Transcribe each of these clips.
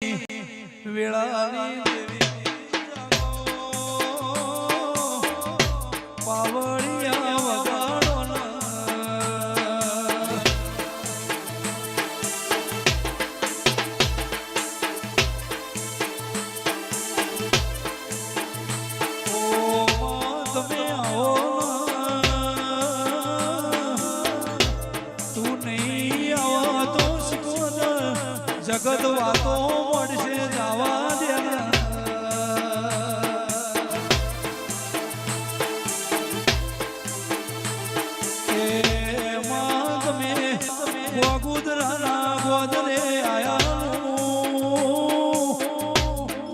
વેળાની પાવળિયા વગાડો તમે આવો તું નહીં આવા તો જગત વાતો મળશે જવા દેના એમાં તમે ગોગુદરાના ગોદરે આયા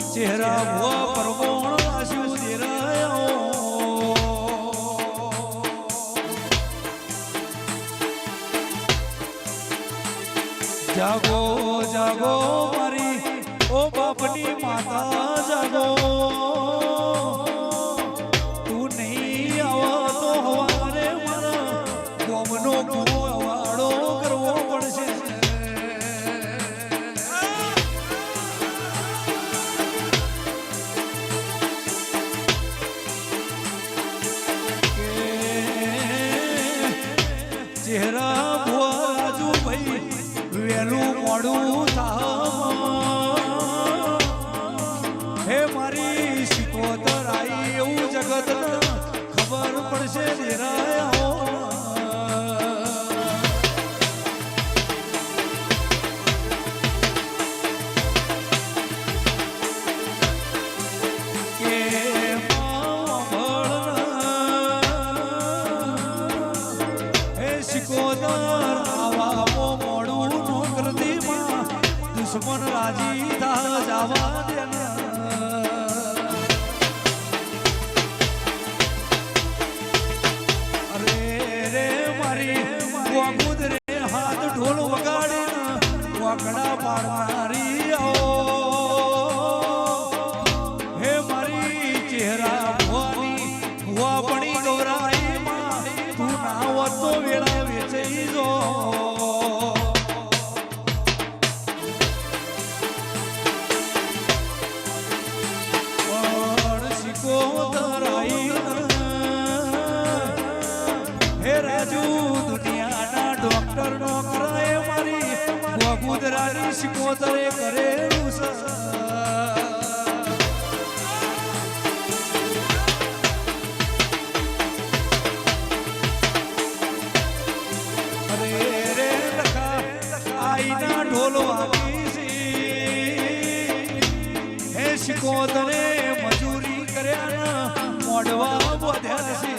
ચહેરા ભુવા પરગોણ આશુ દેરાયો જાગો જાગો મારી ઓ બાપની માતા જાગો તું નહીં આવો તો હવારે મારા ગોમનો કુવાડો કરવો પડશે ચહેરા ભુવા રાજુ ભાઈ વેલું મોડું હે મારી શીખોતર આઈ એવું જગત ખબર પડશે દેરાયા હે શીખોતર દુશ્મન રાજી થા જવા દેના અરે રે મારી ગોગુદ રે હાથ ઢોલ વગાડે વાકડા પાડનારી હે મારી ચહેરા ભવાની ભુવા પડી ગૌરાઈ માં તું ના હોત તો વેળા વેચાઈ જો ગોગુદરાની શિકોતરે કરેલું અરે રે લખા આઈના ઢોલ વાગી હે શિકોતરે મજૂરી કર્યા મોડવા બોધ્યા છે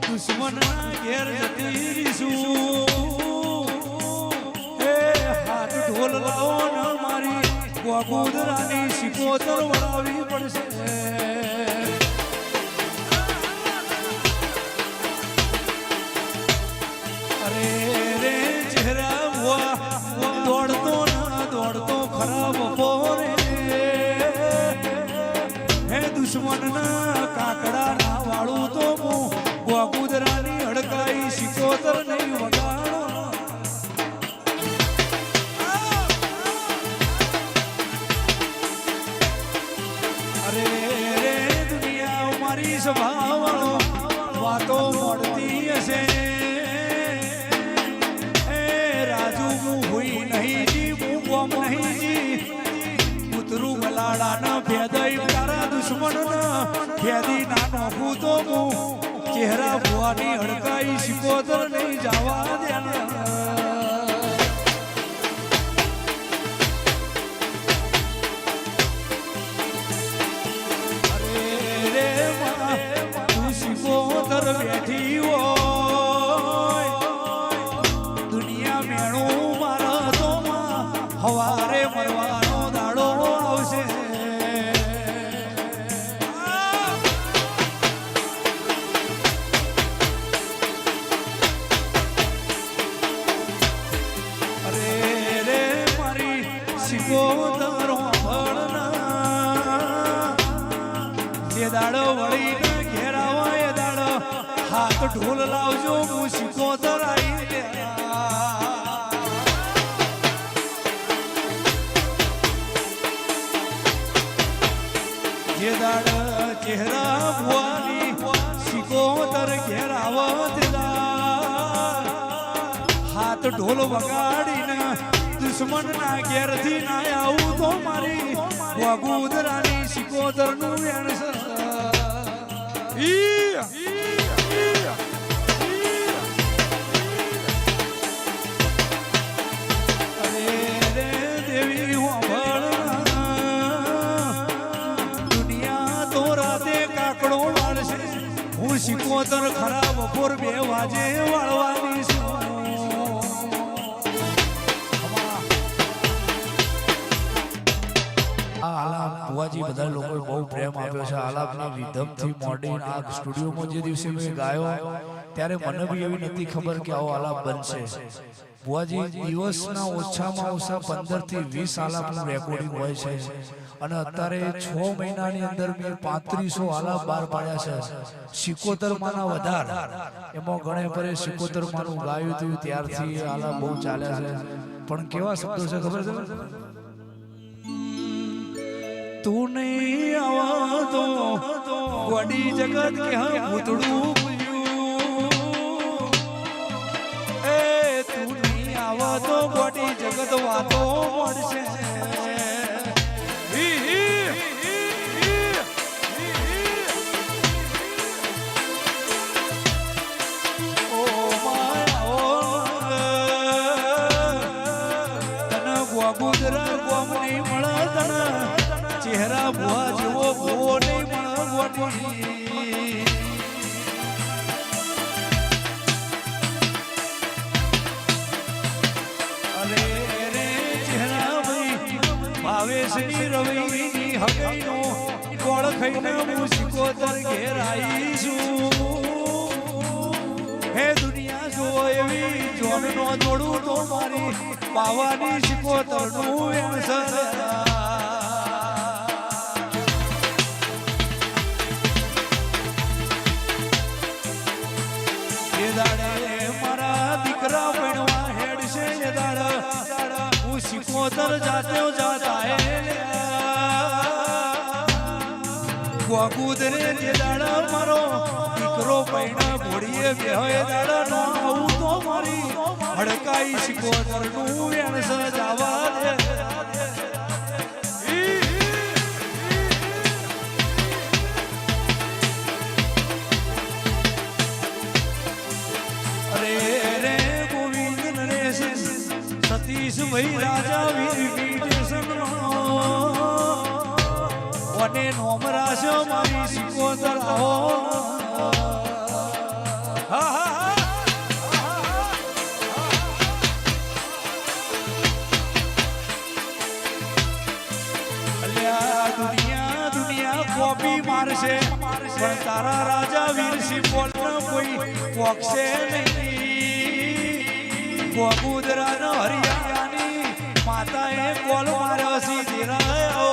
દુશ્મન ઘેર જતી રીશું હે હાથ ઢોલ લાવો ન મારી ગોગુદરાની શિકોતર વળાવી પડશે અરે રે ચહેરા ભુવા દોડતો ના દોડતો ખરાબ પોરે હે દુશ્મન ના કાકડા ના વાળું તો ગોગુદરાની હડકાઈ શિકોતર નહીં વગાડો અરે રે દુનિયા મારી સભાવાળો વાતો મળતી હશે એ રાજુ હું હુઈ નહીં જી હું ગોમ નહીં જી ઉતરું ગલાડા ના ભેદઈ તારા દુશ્મન ના ભેદી ના નોખું તો હું ચહેરા ભુવાની હડકાઈ શિકોતર નહીં જવા દેના અરે રે તું શિકોતર બેઠી હોય દુનિયા મેણું મારા તો હવારે મરવાનો દાડો આવશે એ દાડો વળીને ઘેર આવો એ દાડો હાથ ઢોલ લાવજો હું શીખોતર આવી જે દાડ ચહેરા ભુવાની શીખોતર ઘેર આવો તે હાથ ઢોલ વગાડીને દુશ્મન ના ઘેરથી ના આવું તો મારી વાગુદરાની શિકોતર નું વેણસર અરે રે દેવી દુનિયા તો રાતે કાકડો વાળશે હું શિકોતર ખરા બપોર 2 વાગે વાળવાની છું ભુવાજી બધા લોકોએ બહુ પ્રેમ આપ્યો છે આલાપના વિધમથી મોડીને આ સ્ટુડિયોમાં જે દિવસે મેં ગાયો ત્યારે મને બી એવી નથી ખબર કે આવો આલાપ બનશે ભુવાજી દિવસના ઓછામાં ઓછા 15 થી 20 આલાપનું રેકોર્ડિંગ હોય છે અને અત્યારે 6 મહિનાની અંદર મેં 3500 આલાપ બહાર પાડ્યા છે શિકોતરમાંના વધાર એમાં ગણે પરે શિકોતરમાંનું ગાયું હતું ત્યારથી આલાપ બહુ ચાલ્યા છે પણ કેવા શબ્દો છે ખબર છે તું નહીં આવા તો વડી જગત કે ભૂતડું એ તું નહીં આવા તો વડી જગત વાતો મળશે ઓ માયા તને ગોગુદરા ગોમ નહીં મળે તને ચહેરા ભુવા જેવો ભૂવો નહીં મળવાની અરે રે ચહેરા ભાઈ ભાવેશની રવિની હગઈનો ગોળ ખાઈને હું શિકોતર ઘેર આવીશું હે દુનિયા જો એવી જોનનો જોડું તો મારી પાવાની શિકોતરનું વેણસર મારા દીકરા ભણવા હેડ છે એ દાડા હું શિકોતર જાત્યો જાતા ગોગુદરે જે દાડા મારો દીકરો પૈણા ઘોડીએ બેહો એ દાડા નો આવું તો મારી હડકાઈ શિકોતર નું વેણસ જવા દે સતીશ ભાઈ રાજા વીર અને નોમરાશ મારી શિકોતર આવો દુનિયા કોપી મારશે પણ તારા રાજા વીર શિકોતર કોઈ પોકશે નહીં ગોગુદરા નો હરિયાની માતાએ કોલ માર્યો સીધી રહ્યો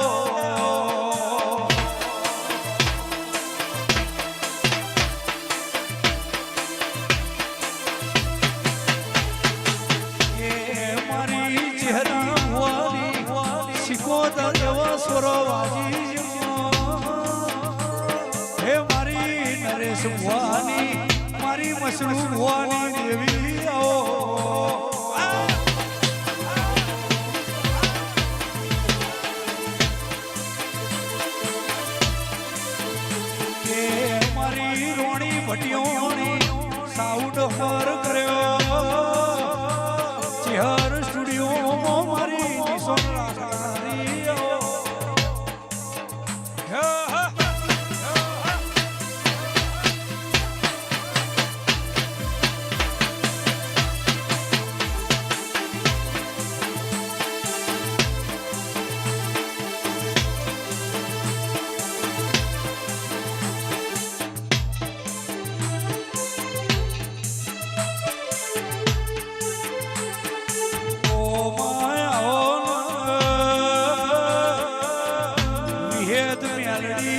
એ મારી ચહેરા ભુવાની શિકોતર એવો સોરો વાજી હે મારી નરેશ ભુવાની મારી મસરૂ ભુવાની દેવી મારી રોણી ભટિયોની સાઉન્ડ પર કર્યો ચેહર સ્ટુડિયોમાં મારી નિશોન રાખનારી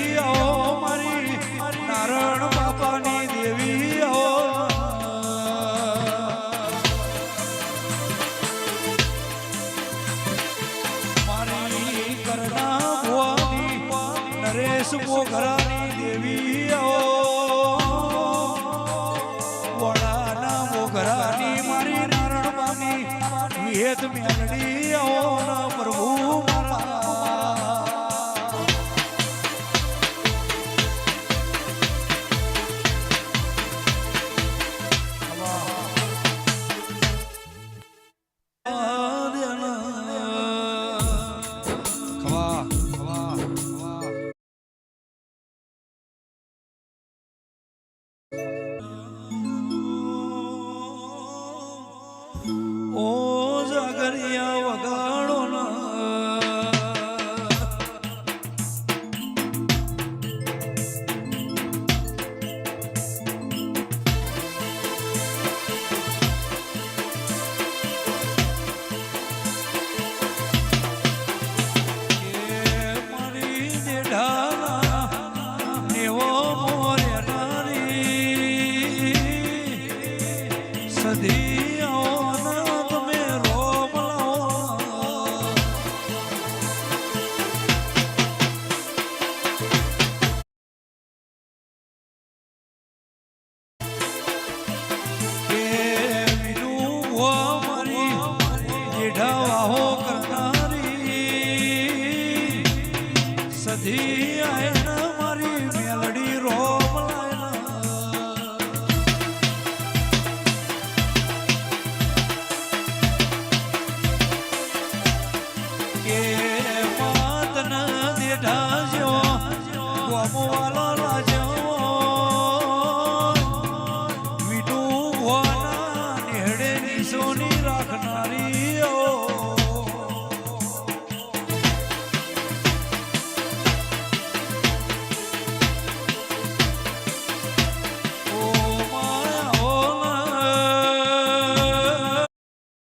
સધી આવો મારી નારાયણ બાપાની દેવી આવો મારી કરના ભુવાની નરેશ મોઘરાની દેવી આવો વડાના મોઘરાની મારી નારાયણ બાની વિહેત મેલડી આવો પ્રભુ ઓ જાગરિયા વગાડો મારી દેઢા નેવો મોરે નારી સધી સધી આયના મારી મેલડી રોમ કે માતન દેઢા જો ગોમવાલો રાજો વીટું ભોના નેહડે ની સોની રાખનારી